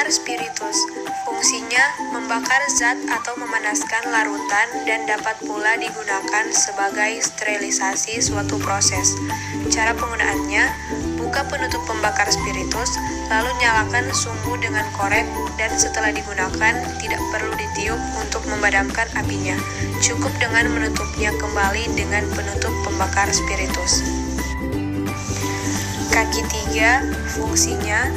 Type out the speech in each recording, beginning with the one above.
Pembakar spiritus. Fungsinya membakar zat atau memanaskan larutan dan dapat pula digunakan sebagai sterilisasi suatu proses. Cara penggunaannya, buka penutup pembakar spiritus, lalu nyalakan sumbu dengan korek dan setelah digunakan tidak perlu ditiup untuk memadamkan apinya. Cukup dengan menutupnya kembali dengan penutup pembakar spiritus. Kaki 3, fungsinya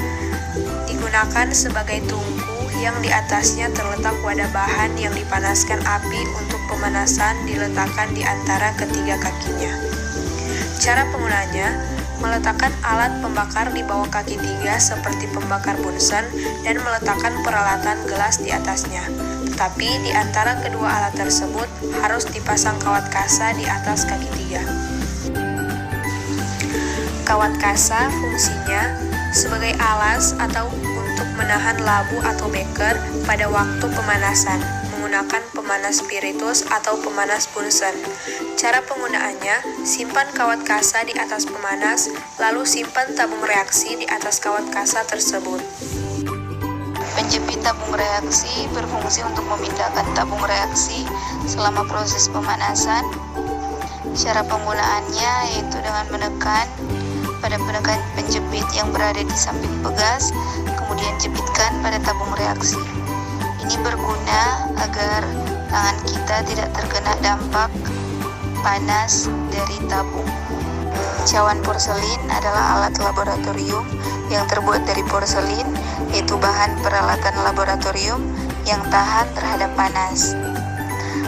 digunakan sebagai tungku yang di atasnya terletak wadah bahan yang dipanaskan api untuk pemanasan diletakkan di antara ketiga kakinya. Cara penggunaannya, meletakkan alat pembakar di bawah kaki 3 seperti pembakar Bunsen dan meletakkan peralatan gelas di atasnya. Tetapi di antara kedua alat tersebut harus dipasang kawat kasa di atas kaki 3. Kawat kasa fungsinya sebagai alas atau untuk menahan labu atau beker pada waktu pemanasan menggunakan pemanas spiritus atau pemanas Bunsen. Cara penggunaannya, simpan kawat kasa di atas pemanas, lalu simpan tabung reaksi di atas kawat kasa tersebut. Penjepit tabung reaksi berfungsi untuk memindahkan tabung reaksi selama proses pemanasan. Cara penggunaannya yaitu dengan menekan pada penekan penjepit yang berada di samping pegas, kemudian jepitkan pada tabung reaksi. Ini berguna agar tangan kita tidak terkena dampak panas dari tabung. Cawan porselin adalah alat laboratorium yang terbuat dari porselin, yaitu bahan peralatan laboratorium yang tahan terhadap panas.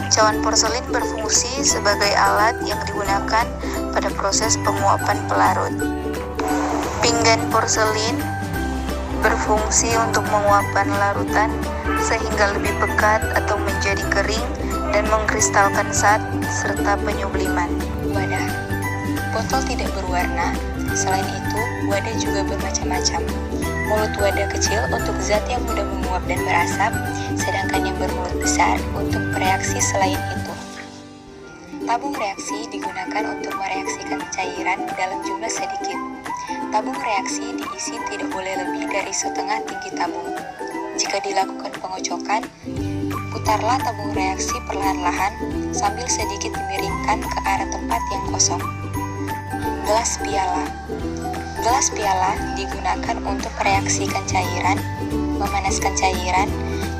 Cawan porselin berfungsi sebagai alat yang digunakan pada proses penguapan pelarut. Pinggan porselin berfungsi untuk menguapkan larutan sehingga lebih pekat atau menjadi kering dan mengkristalkan zat serta penyubliman. Wadah. Botol tidak berwarna, selain itu wadah juga bermacam-macam. Mulut wadah kecil untuk zat yang mudah menguap dan berasap, sedangkan yang bermulut besar untuk bereaksi selain itu. Tabung reaksi digunakan untuk mereaksikan cairan dalam jumlah sedikit. Tabung reaksi diisi tidak boleh lebih dari setengah tinggi tabung. Jika dilakukan pengocokan, putarlah tabung reaksi perlahan-lahan sambil sedikit dimiringkan ke arah tempat yang kosong. Gelas piala. Gelas piala digunakan untuk mereaksikan cairan, memanaskan cairan,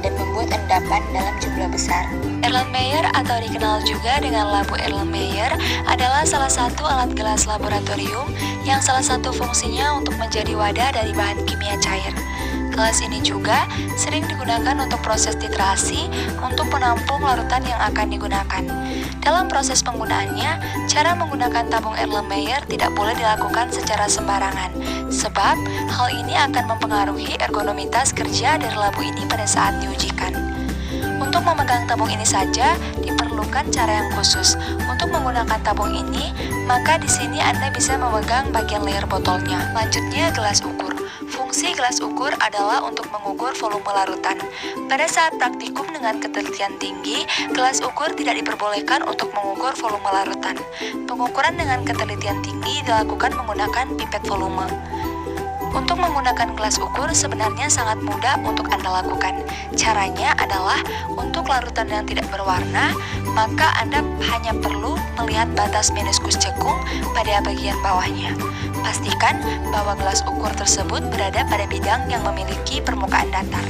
dan membuat endapan dalam jumlah besar. Erlenmeyer atau dikenal juga dengan labu Erlenmeyer adalah salah satu alat gelas laboratorium yang salah satu fungsinya untuk menjadi wadah dari bahan kimia cair. Gelas ini juga sering digunakan untuk proses titrasi untuk menampung larutan yang akan digunakan. Dalam proses penggunaannya, cara menggunakan tabung Erlenmeyer tidak boleh dilakukan secara sembarangan, sebab hal ini akan mempengaruhi ergonomitas kerja dari labu ini pada saat diujikan. Untuk memegang tabung ini saja diperlukan cara yang khusus. Untuk menggunakan tabung ini, maka di sini Anda bisa memegang bagian layar botolnya. Lanjutnya, gelas ukur. Fungsi gelas ukur adalah untuk mengukur volume larutan. Pada saat praktikum dengan ketelitian tinggi, gelas ukur tidak diperbolehkan untuk mengukur volume larutan. Pengukuran dengan ketelitian tinggi dilakukan menggunakan pipet volume. Untuk menggunakan gelas ukur sebenarnya sangat mudah untuk Anda lakukan. Caranya adalah untuk larutan yang tidak berwarna, maka Anda hanya perlu melihat batas meniskus cekung pada bagian bawahnya. Pastikan bahwa gelas ukur tersebut berada pada bidang yang memiliki permukaan datar.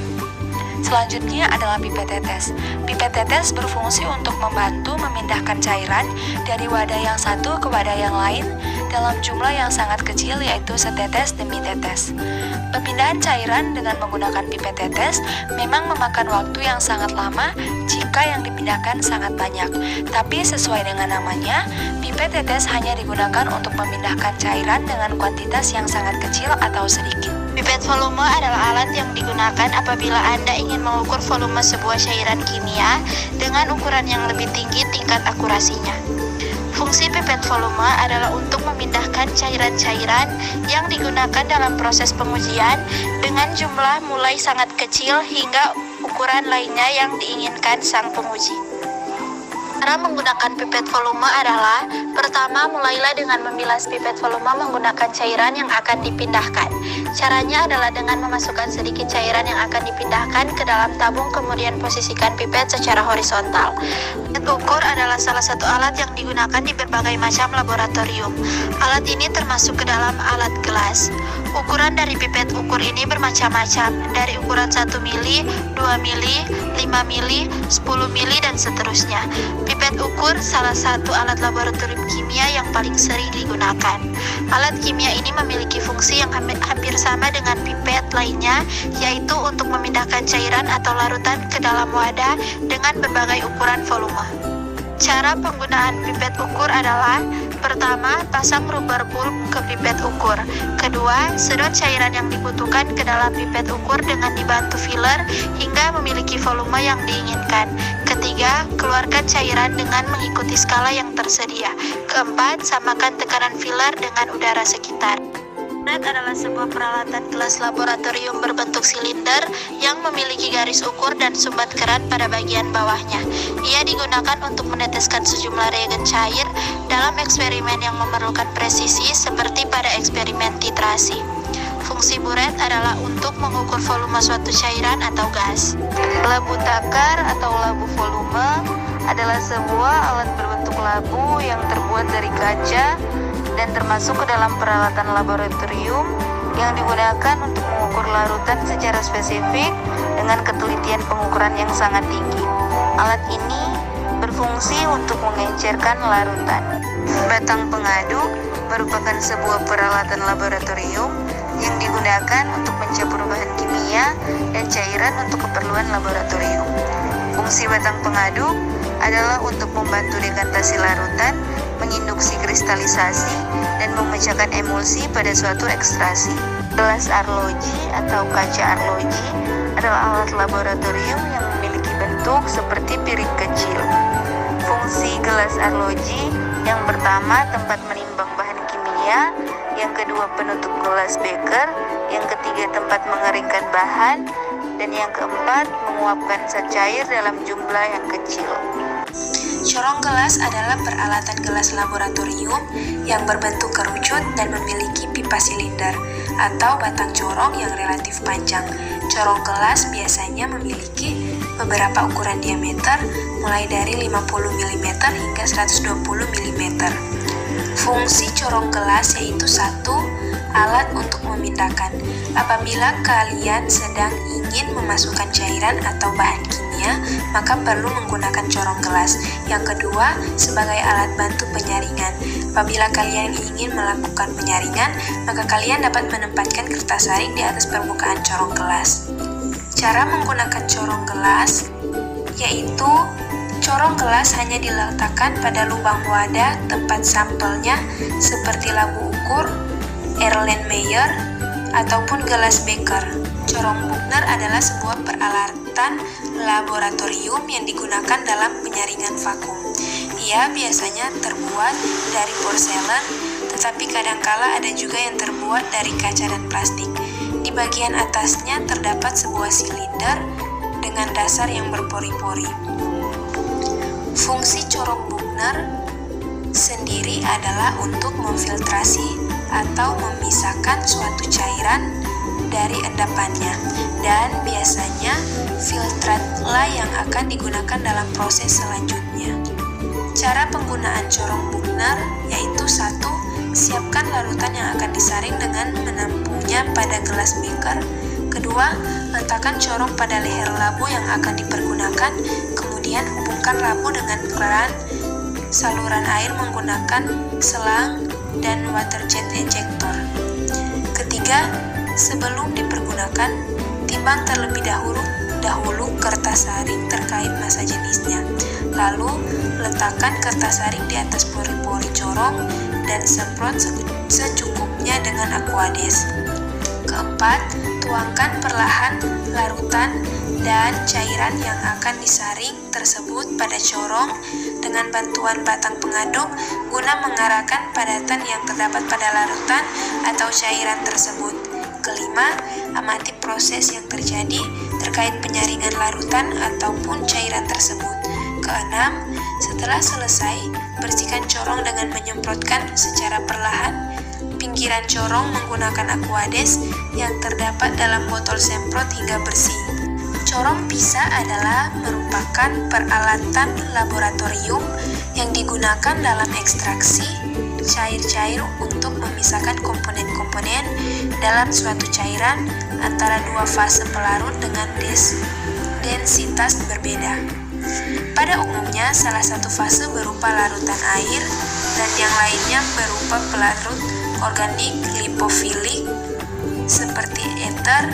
Selanjutnya adalah pipet tetes. Pipet tetes berfungsi untuk membantu memindahkan cairan dari wadah yang satu ke wadah yang lain dalam jumlah yang sangat kecil, yaitu setetes demi tetes. Pemindahan cairan dengan menggunakan pipet tetes memang memakan waktu yang sangat lama jika yang dipindahkan sangat banyak. Tapi sesuai dengan namanya, pipet tetes hanya digunakan untuk memindahkan cairan dengan kuantitas yang sangat kecil atau sedikit. Pipet volume adalah alat yang digunakan apabila Anda ingin mengukur volume sebuah cairan kimia dengan ukuran yang lebih tinggi tingkat akurasinya. Fungsi pipet volume adalah untuk memindahkan cairan-cairan yang digunakan dalam proses pengujian dengan jumlah mulai sangat kecil hingga ukuran lainnya yang diinginkan sang penguji. Cara menggunakan pipet volume adalah: pertama, mulailah dengan membilas pipet volume menggunakan cairan yang akan dipindahkan. Caranya adalah dengan memasukkan sedikit cairan yang akan dipindahkan ke dalam tabung, kemudian posisikan pipet secara horizontal. Pipet ukur adalah salah satu alat yang digunakan di berbagai macam laboratorium. Alat ini termasuk ke dalam alat gelas. Ukuran dari pipet ukur ini bermacam-macam, dari ukuran 1 mili, 2 mili, 5 mili, 10 mili, dan seterusnya. Pipet ukur salah satu alat laboratorium kimia yang paling sering digunakan. Alat kimia ini memiliki fungsi yang hampir sama dengan pipet lainnya, yaitu untuk memindahkan cairan atau larutan ke dalam wadah dengan berbagai ukuran volume. Cara penggunaan pipet ukur adalah: pertama, pasang rubber bulb ke pipet ukur. Kedua, sedot cairan yang dibutuhkan ke dalam pipet ukur dengan dibantu filler hingga memiliki volume yang diinginkan. Ketiga, keluarkan cairan dengan mengikuti skala yang tersedia. Keempat, samakan tekanan filler dengan udara sekitar. Buret adalah sebuah peralatan gelas laboratorium berbentuk silinder yang memiliki garis ukur dan sumbat keran pada bagian bawahnya. Ia digunakan untuk meneteskan sejumlah reagen cair dalam eksperimen yang memerlukan presisi seperti pada eksperimen titrasi. Fungsi buret adalah untuk mengukur volume suatu cairan atau gas. Labu takar atau labu volume adalah sebuah alat berbentuk labu yang terbuat dari kaca dan termasuk ke dalam peralatan laboratorium yang digunakan untuk mengukur larutan secara spesifik dengan ketelitian pengukuran yang sangat tinggi. Alat ini berfungsi untuk mengencerkan larutan. Batang pengaduk merupakan sebuah peralatan laboratorium yang digunakan untuk mencampur bahan kimia dan cairan untuk keperluan laboratorium. Fungsi batang pengaduk adalah untuk membantu dekantasi larutan, menginduksi kristalisasi, dan memecahkan emulsi pada suatu ekstraksi. Gelas arloji atau kaca arloji adalah alat laboratorium yang memiliki bentuk seperti piring kecil. Fungsi gelas arloji: yang pertama, tempat menimbang bahan kimia; yang kedua, penutup gelas beker; yang ketiga, tempat mengeringkan bahan; dan yang keempat, menguapkan zat cair dalam jumlah yang kecil. Corong gelas adalah peralatan gelas laboratorium yang berbentuk kerucut dan memiliki pipa silinder atau batang corong yang relatif panjang. Corong gelas biasanya memiliki beberapa ukuran diameter, mulai dari 50 mm hingga 120 mm. Fungsi corong gelas yaitu: 1. Alat untuk memindahkan. Apabila kalian sedang ingin memasukkan cairan atau bahan kimia, maka perlu menggunakan corong gelas. Yang kedua, sebagai alat bantu penyaringan. Apabila kalian ingin melakukan penyaringan, maka kalian dapat menempatkan kertas saring di atas permukaan corong gelas. Cara menggunakan corong gelas yaitu: corong gelas hanya diletakkan pada lubang wadah tempat sampelnya seperti labu ukur, Erlenmeyer, ataupun gelas beker. Corong Buchner adalah sebuah peralatan laboratorium yang digunakan dalam penyaringan vakum. Ia biasanya terbuat dari porselen, tetapi kadangkala ada juga yang terbuat dari kaca dan plastik. Di bagian atasnya terdapat sebuah silinder dengan dasar yang berpori-pori. Fungsi corong Buchner sendiri adalah untuk memfiltrasi atau memisahkan suatu cairan dari endapannya, dan biasanya filtratlah yang akan digunakan dalam proses selanjutnya. Cara penggunaan corong Buchner yaitu: 1. Siapkan larutan yang akan disaring dengan menampungnya pada gelas beker. Kedua, letakkan corong pada leher labu yang akan dipergunakan, kemudian hubungkan labu dengan keran saluran air menggunakan selang dan water jet ejector. Ketiga, sebelum dipergunakan, timbang terlebih dahulu kertas saring terkait massa jenisnya. Lalu, letakkan kertas saring di atas pori-pori corong dan semprot secukupnya dengan Aquades. Keempat, tuangkan perlahan larutan dan cairan yang akan disaring tersebut pada corong dengan bantuan batang pengaduk guna mengarahkan padatan yang terdapat pada larutan atau cairan tersebut. Kelima, amati proses yang terjadi terkait penyaringan larutan ataupun cairan tersebut. Keenam, Setelah selesai, bersihkan corong dengan menyemprotkan secara perlahan pinggiran corong menggunakan Aquades yang terdapat dalam botol semprot hingga bersih. Corong pisa adalah merupakan peralatan laboratorium yang digunakan dalam ekstraksi cair-cair untuk memisahkan komponen-komponen dalam suatu cairan antara dua fase pelarut dengan densitas berbeda. Pada umumnya, salah satu fase berupa larutan air dan yang lainnya berupa pelarut organik lipofilik seperti ether,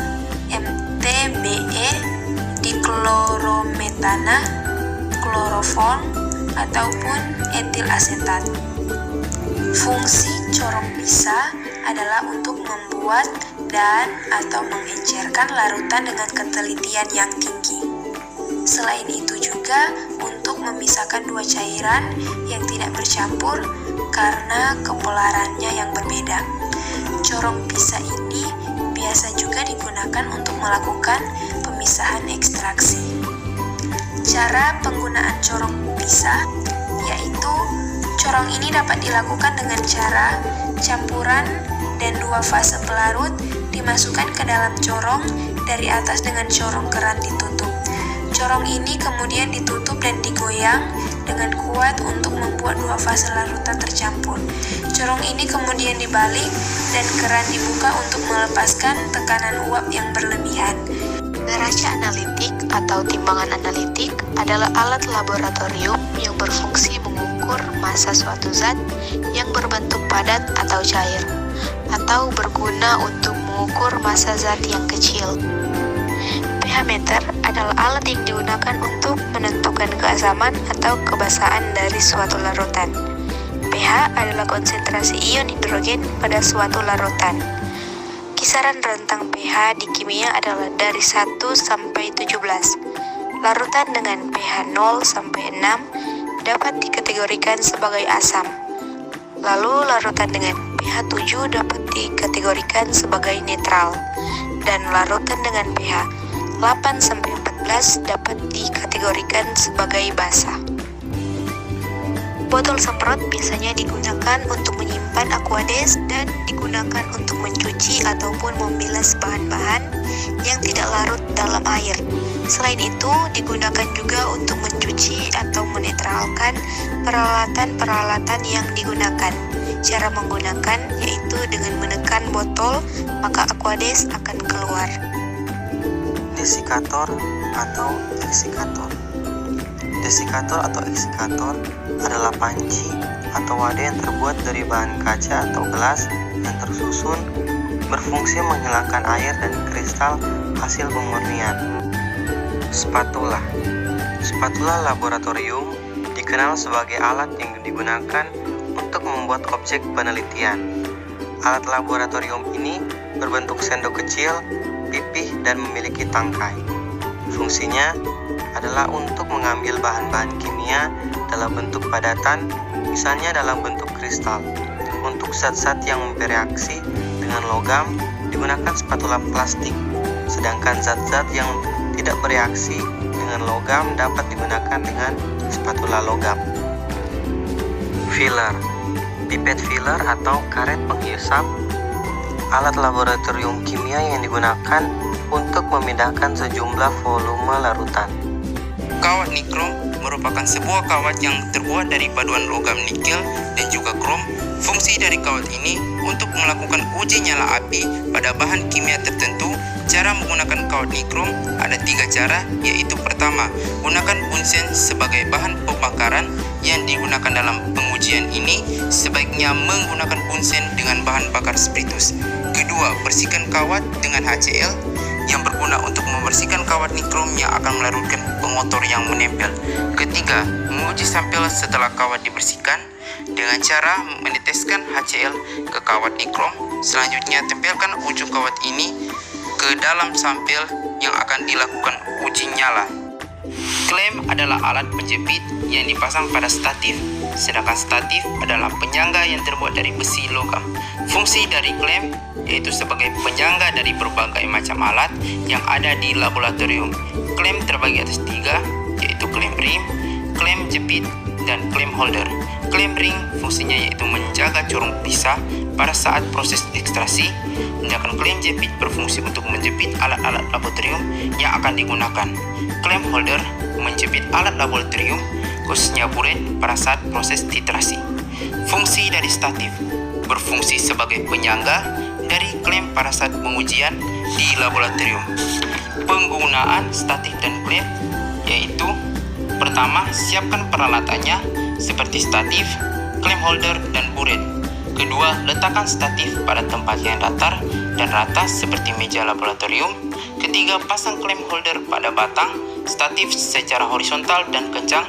MTBE, diklorometana, kloroform, ataupun etil asetat. Fungsi corong pisa adalah untuk membuat dan atau mengencerkan larutan dengan ketelitian yang tinggi. Selain itu juga untuk memisahkan dua cairan yang tidak bercampur karena kepolarannya yang berbeda. Corong pisa ini biasa juga digunakan untuk melakukan pemisahan ekstraksi. Cara penggunaan corong pisa yaitu corong ini dapat dilakukan dengan cara campuran dan dua fase pelarut dimasukkan ke dalam corong dari atas dengan corong keran ditutup. Corong ini kemudian ditutup dan digoyang dengan kuat untuk membuat dua fase larutan tercampur. Corong ini kemudian dibalik dan keran dibuka untuk melepaskan tekanan uap yang berlebihan. Neraca analitik atau timbangan analitik adalah alat laboratorium yang berfungsi mengukur massa suatu zat yang berbentuk padat atau cair, atau berguna untuk mengukur massa zat yang kecil. pH meter adalah alat yang digunakan untuk menentukan keasaman atau kebasahan dari suatu larutan. pH adalah konsentrasi ion hidrogen pada suatu larutan. Kisaran rentang pH di kimia adalah dari 1 sampai 17. Larutan dengan pH 0 sampai 6 dapat dikategorikan sebagai asam. Lalu larutan dengan pH 7 dapat dikategorikan sebagai netral. Dan larutan dengan pH 8 sampai 14 dapat dikategorikan sebagai basa. Botol semprot biasanya digunakan untuk menyimpan Aquades dan digunakan untuk mencuci ataupun membilas bahan-bahan yang tidak larut dalam air. Selain itu, digunakan juga untuk mencuci atau menetralkan peralatan-peralatan yang digunakan. Cara menggunakan yaitu dengan menekan botol, maka Aquades akan keluar. Desikator atau eksikator. Desikator atau eksikator adalah panci atau wadah yang terbuat dari bahan kaca atau gelas yang tersusun, berfungsi menghilangkan air dan kristal hasil pemurnian. Spatula. Spatula laboratorium dikenal sebagai alat yang digunakan untuk membuat objek penelitian. Alat laboratorium ini berbentuk sendok kecil, pipih, dan memiliki tangkai. Fungsinya adalah untuk mengambil bahan-bahan kimia dalam bentuk padatan, misalnya dalam bentuk kristal. Untuk zat-zat yang bereaksi dengan logam digunakan spatula plastik, sedangkan zat-zat yang tidak bereaksi dengan logam dapat digunakan dengan spatula logam. Filler. Pipet filler atau karet penghisap, alat laboratorium kimia yang digunakan untuk memindahkan sejumlah volume larutan. Kawat nikrom merupakan sebuah kawat yang terbuat dari paduan logam nikel dan juga krom. Fungsi dari kawat ini untuk melakukan uji nyala api pada bahan kimia tertentu. Cara menggunakan kawat nikrom ada 3 cara, yaitu pertama, gunakan bunsen sebagai bahan pembakaran. Yang digunakan dalam pengujian ini sebaiknya menggunakan bunsen dengan bahan bakar spiritus. Kedua, bersihkan kawat dengan HCl yang berguna untuk membersihkan kawat nikrom yang akan melarutkan pengotor yang menempel. Ketiga, menguji sampel setelah kawat dibersihkan dengan cara meneteskan HCl ke kawat nikrom. Selanjutnya, tempelkan ujung kawat ini ke dalam sampel yang akan dilakukan uji nyala. Klem adalah alat penjepit yang dipasang pada statif, sedangkan statif adalah penyangga yang terbuat dari besi logam. Fungsi dari klem yaitu sebagai penyangga dari berbagai macam alat yang ada di laboratorium. Klem terbagi atas 3, yaitu klem rim, klem jepit, dan klem holder. Klem ring fungsinya yaitu menjaga corong pisah pada saat proses ekstraksi, sedangkan klem jepit berfungsi untuk menjepit alat-alat laboratorium yang akan digunakan. Klem holder menjepit alat laboratorium, khususnya buret pada saat proses titrasi. Fungsi dari statif berfungsi sebagai penyangga dari klem pada saat pengujian di laboratorium. Penggunaan statif dan klem yaitu: pertama, siapkan peralatannya seperti statif, klem holder, dan buret. Kedua, letakkan statif pada tempat yang datar dan rata seperti meja laboratorium. Ketiga, pasang klem holder pada batang statif secara horizontal dan kencang.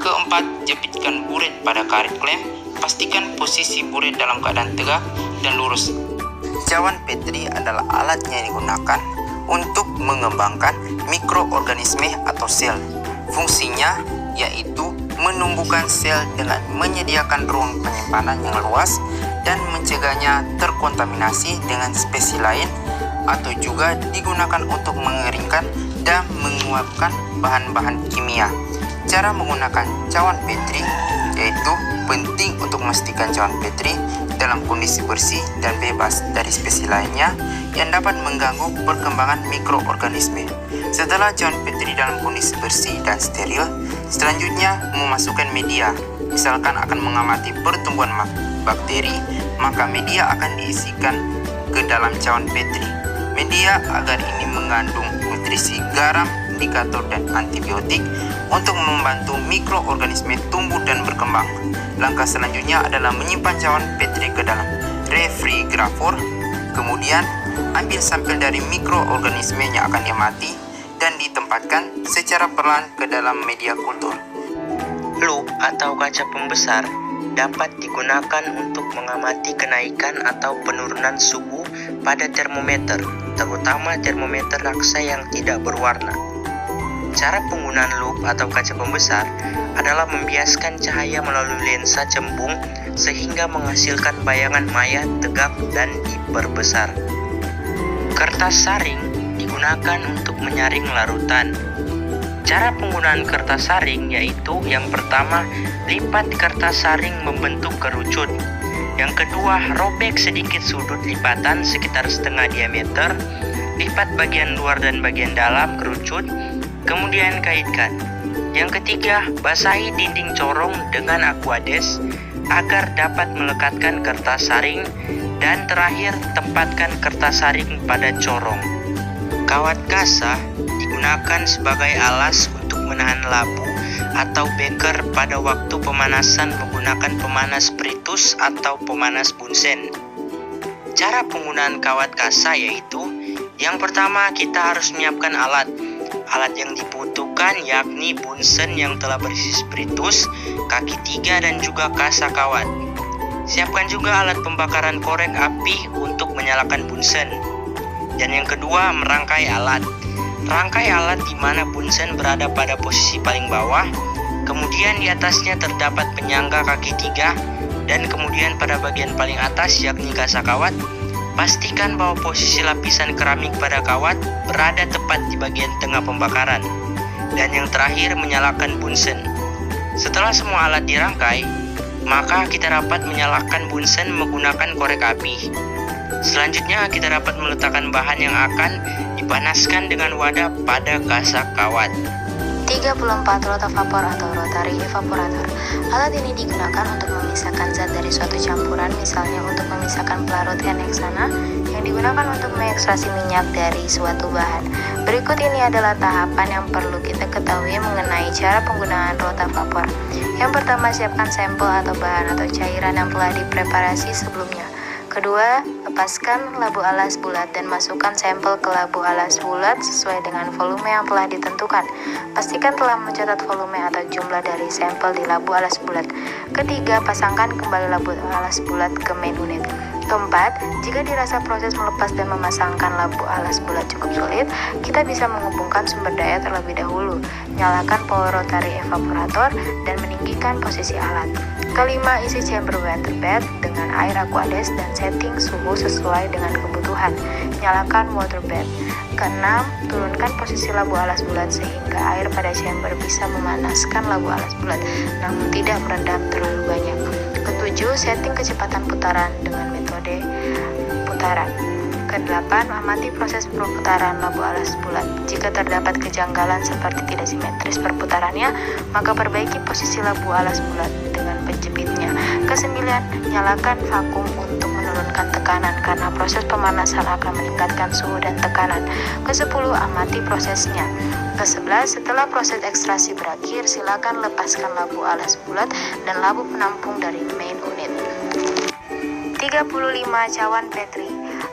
Keempat, jepitkan buret pada karet klem. Pastikan posisi buret dalam keadaan tegak dan lurus. Cawan Petri adalah alat yang digunakan untuk mengembangkan mikroorganisme atau sel. Fungsinya yaitu menumbuhkan sel dengan menyediakan ruang penyimpanan yang luas dan mencegahnya terkontaminasi dengan spesies lain, atau juga digunakan untuk mengeringkan dan menguapkan bahan-bahan kimia. Cara menggunakan cawan Petri yaitu penting untuk memastikan cawan Petri dalam kondisi bersih dan bebas dari spesies lainnya yang dapat mengganggu perkembangan mikroorganisme. Setelah cawan Petri dalam kondisi bersih dan steril, selanjutnya memasukkan media, misalkan akan mengamati pertumbuhan bakteri, maka media akan diisikan ke dalam cawan Petri. Media agar ini mengandung nutrisi garam, indikator, dan antibiotik untuk membantu mikroorganisme tumbuh dan berkembang. Langkah selanjutnya adalah menyimpan cawan Petri ke dalam refrigerator. Kemudian ambil sampel dari mikroorganisme yang akan dimati dan ditempatkan secara perlahan ke dalam media kultur. Lup atau kaca pembesar dapat digunakan untuk mengamati kenaikan atau penurunan suhu pada termometer, terutama termometer raksa yang tidak berwarna. Cara penggunaan lup atau kaca pembesar adalah membiaskan cahaya melalui lensa cembung sehingga menghasilkan bayangan maya tegak dan diperbesar. Kertas saring digunakan untuk menyaring larutan. Cara penggunaan kertas saring yaitu: yang pertama, lipat kertas saring membentuk kerucut. Yang kedua, robek sedikit sudut lipatan sekitar setengah diameter, lipat bagian luar dan bagian dalam kerucut, kemudian kaitkan. Yang ketiga, basahi dinding corong dengan aquades agar dapat melekatkan kertas saring. Dan terakhir, tempatkan kertas saring pada corong. Kawat kasa digunakan sebagai alas untuk menahan labu atau beker pada waktu pemanasan menggunakan pemanas spiritus atau pemanas bunsen. Cara penggunaan kawat kasa yaitu: yang pertama, kita harus menyiapkan alat. Alat yang dibutuhkan yakni bunsen yang telah berisi spiritus, kaki 3, dan juga kasa kawat. Siapkan juga alat pembakaran korek api untuk menyalakan bunsen. Dan yang kedua, merangkai alat. Rangkai alat di mana bunsen berada pada posisi paling bawah, kemudian di atasnya terdapat penyangga kaki 3, dan kemudian pada bagian paling atas yakni kasa kawat. Pastikan bahwa posisi lapisan keramik pada kawat berada tepat di bagian tengah pembakaran. Dan yang terakhir, menyalakan bunsen. Setelah semua alat dirangkai, maka kita dapat menyalakan bunsen menggunakan korek api. Selanjutnya, kita dapat meletakkan bahan yang akan dipanaskan dengan wadah pada kasa kawat. 34 rotavapor atau rotary evaporator. Alat ini digunakan untuk memisahkan zat dari suatu campuran, misalnya untuk memisahkan pelarut heksana yang digunakan untuk mengekstraksi minyak dari suatu bahan. Berikut ini adalah tahapan yang perlu kita ketahui mengenai cara penggunaan rotavapor. Yang pertama, siapkan sampel atau bahan atau cairan yang telah dipreparasi sebelumnya. Kedua, lepaskan labu alas bulat dan masukkan sampel ke labu alas bulat sesuai dengan volume yang telah ditentukan. Pastikan telah mencatat volume atau jumlah dari sampel di labu alas bulat. Ketiga, pasangkan kembali labu alas bulat ke main unit. Keempat, jika dirasa proses melepas dan memasangkan labu alas bulat cukup sulit, kita bisa menghubungkan sumber daya terlebih dahulu. Nyalakan power rotary evaporator dan meninggikan posisi alat. Kelima, isi chamber water bed dengan air aquades dan setting suhu sesuai dengan kebutuhan. Nyalakan water bed. Keenam, turunkan posisi labu alas bulat sehingga air pada chamber bisa memanaskan labu alas bulat, namun tidak merendam terlalu banyak. Ketujuh, setting kecepatan putaran dengan metode putaran. Kedelapan, amati proses perputaran labu alas bulat. Jika terdapat kejanggalan seperti tidak simetris perputarannya, maka perbaiki posisi labu alas bulat dengan penjepitnya. Kesembilan, nyalakan vakum untuk menurunkan tekanan karena proses pemanasan akan meningkatkan suhu dan tekanan. Kesepuluh, amati prosesnya. Kesebelas, setelah proses ekstraksi berakhir, silakan lepaskan labu alas bulat dan labu penampung dari main unit. 35. Cawan Petri.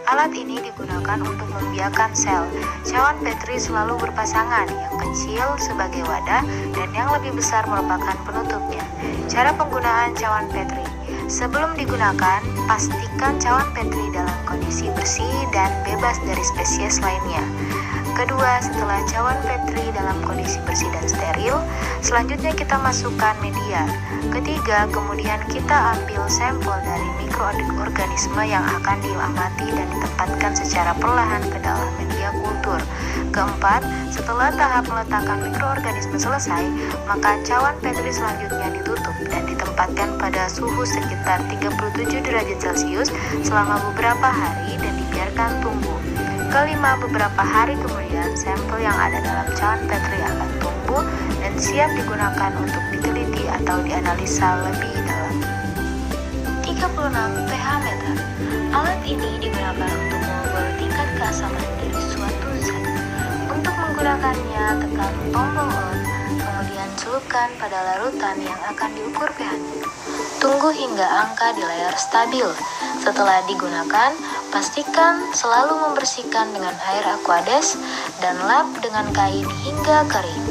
Alat ini digunakan untuk membiarkan sel. Cawan Petri selalu berpasangan, yang kecil sebagai wadah dan yang lebih besar merupakan penutupnya. Cara penggunaan cawan Petri. Sebelum digunakan, pastikan cawan Petri dalam kondisi bersih dan bebas dari spesies lainnya. Kedua, setelah cawan Petri dalam kondisi bersih dan steril, selanjutnya kita masukkan media. Ketiga, kemudian kita ambil sampel dari mikroorganisme yang akan diamati dan ditempatkan secara perlahan ke dalam media kultur. Keempat, setelah tahap meletakkan mikroorganisme selesai, maka cawan Petri selanjutnya ditutup dan ditempatkan pada suhu sekitar 37 derajat Celcius selama beberapa hari dan dibiarkan tumbuh. Kelima, beberapa hari kemudian sampel yang ada dalam cawan Petri akan tumbuh dan siap digunakan untuk diteliti atau dianalisa lebih dalam. 36. pH meter. Alat ini digunakan untuk mengukur tingkat keasaman dari suatu zat. Untuk menggunakannya, tekan tombol on, kemudian celupkan pada larutan yang akan diukur pH-nya. Tunggu hingga angka di layar stabil. Setelah digunakan, pastikan selalu membersihkan dengan air Aquades dan lap dengan kain hingga kering.